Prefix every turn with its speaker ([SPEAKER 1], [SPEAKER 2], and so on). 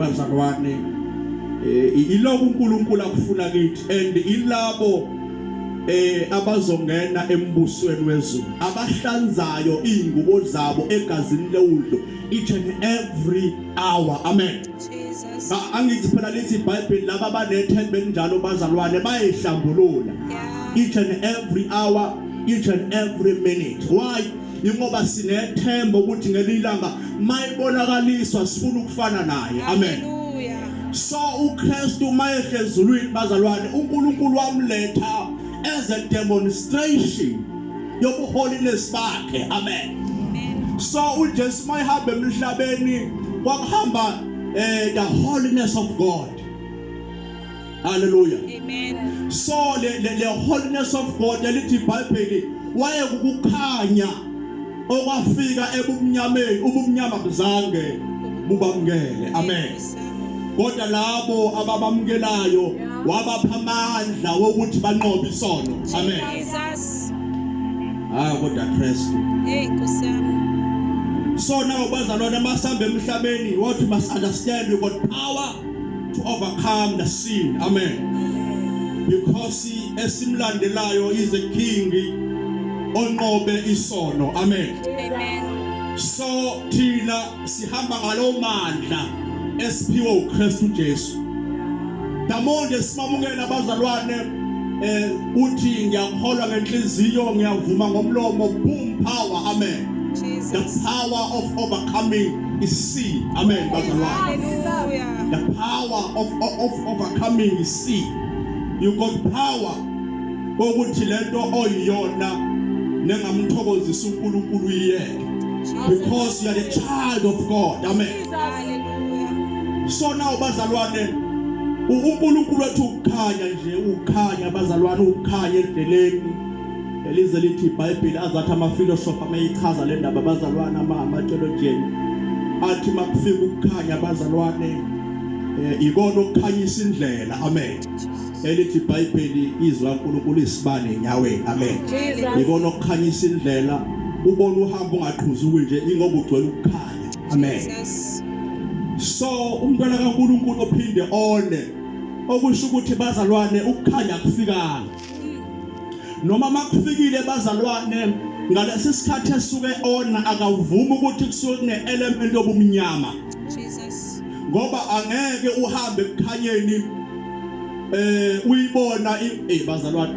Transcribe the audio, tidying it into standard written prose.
[SPEAKER 1] bazalwane iloko uNkulunkulu akufuna kithi and ilabo abazongena embusweni wezulu abahlanzayo ingubo zabo egazini leudlo each and every hour. Amen.
[SPEAKER 2] Jesus.
[SPEAKER 1] Angithi phela lithi iBhayibheli laba abanethemba elinjalo bazalwane bayehlambulula each and every hour, each and every minute. Why? Ingoba sinethemba ukuthi ngelilanga mayibonakaliswa sifuna ukufana naye. Amen. So uKristu mayehlezulwini bazalwane uNkulunkulu wamletha as a demonstration yobu holiness bakhe. Amen. So uJesu mayihamba emhlabeni kwakuhamba the holiness of God. Hallelujah.
[SPEAKER 2] Amen.
[SPEAKER 1] So the holiness of God elithi iBhayibheli waye ukukhanya okwafika ebumnyameni ubumnyama bizange bubamngele. Amen. Kodwa labo ababamukelayo wabapha amandla wokuthi banqobe isono. Amen.
[SPEAKER 2] Jesus.
[SPEAKER 1] Kodwa Kristu.
[SPEAKER 2] Hey, Nkosi yami.
[SPEAKER 1] So now bazalwane masamba emhlabeni what you must understand, you got power to overcome the sin. Amen. Because esimlandelayo is a king onqobe isono. Amen.
[SPEAKER 2] Amen.
[SPEAKER 1] So thina sihamba ngalo mandla esiphiwe uKristu Jesu. Damonde simamukela abazalwane uthi ngiyakholwa ngenhliziyo ngiyavuma ngomlomo boom power. Amen.
[SPEAKER 2] Jesus.
[SPEAKER 1] The power of overcoming is sin. Amen. Bazalwane.
[SPEAKER 2] Hallelujah.
[SPEAKER 1] The power of overcoming is sin. You got power ukuthi lento oyiyona nengamthokozisa uNkulunkulu yiyeke. Because you are the child of God. Amen.
[SPEAKER 2] Hallelujah.
[SPEAKER 1] So now bazalwane uNkulunkulu wethu ukhanya nje ukhanya bazalwane ukhanya edeleni elize lithi iBhayibheli azathi amafilosofa ameyichaza le ndaba bazalwane ama-theologian athi makufika ukukhanya bazalwane ikona ukukhanyisa indlela. Amen. Elithi iBhayibheli izwi laNkulunkulu isibane enyaweni. Amen. Ikona ukukhanyisa indlela ubona uhamba ungaqhuzuki nje ingoba ugcwele ukukhanya. Amen.
[SPEAKER 2] Jesus.
[SPEAKER 1] So umntwana kaNkulunkulu ophinde one okusho ukuthi bazalwane ukukhanya kufikanga noma makufikile bazalwane ngalesi sikhathi esuke ona akavuma ukuthi kusuke kune-element yobumnyama.
[SPEAKER 2] Jesus.
[SPEAKER 1] Ngoba angeke uhambe ekukhanyeni uyibona bazalwane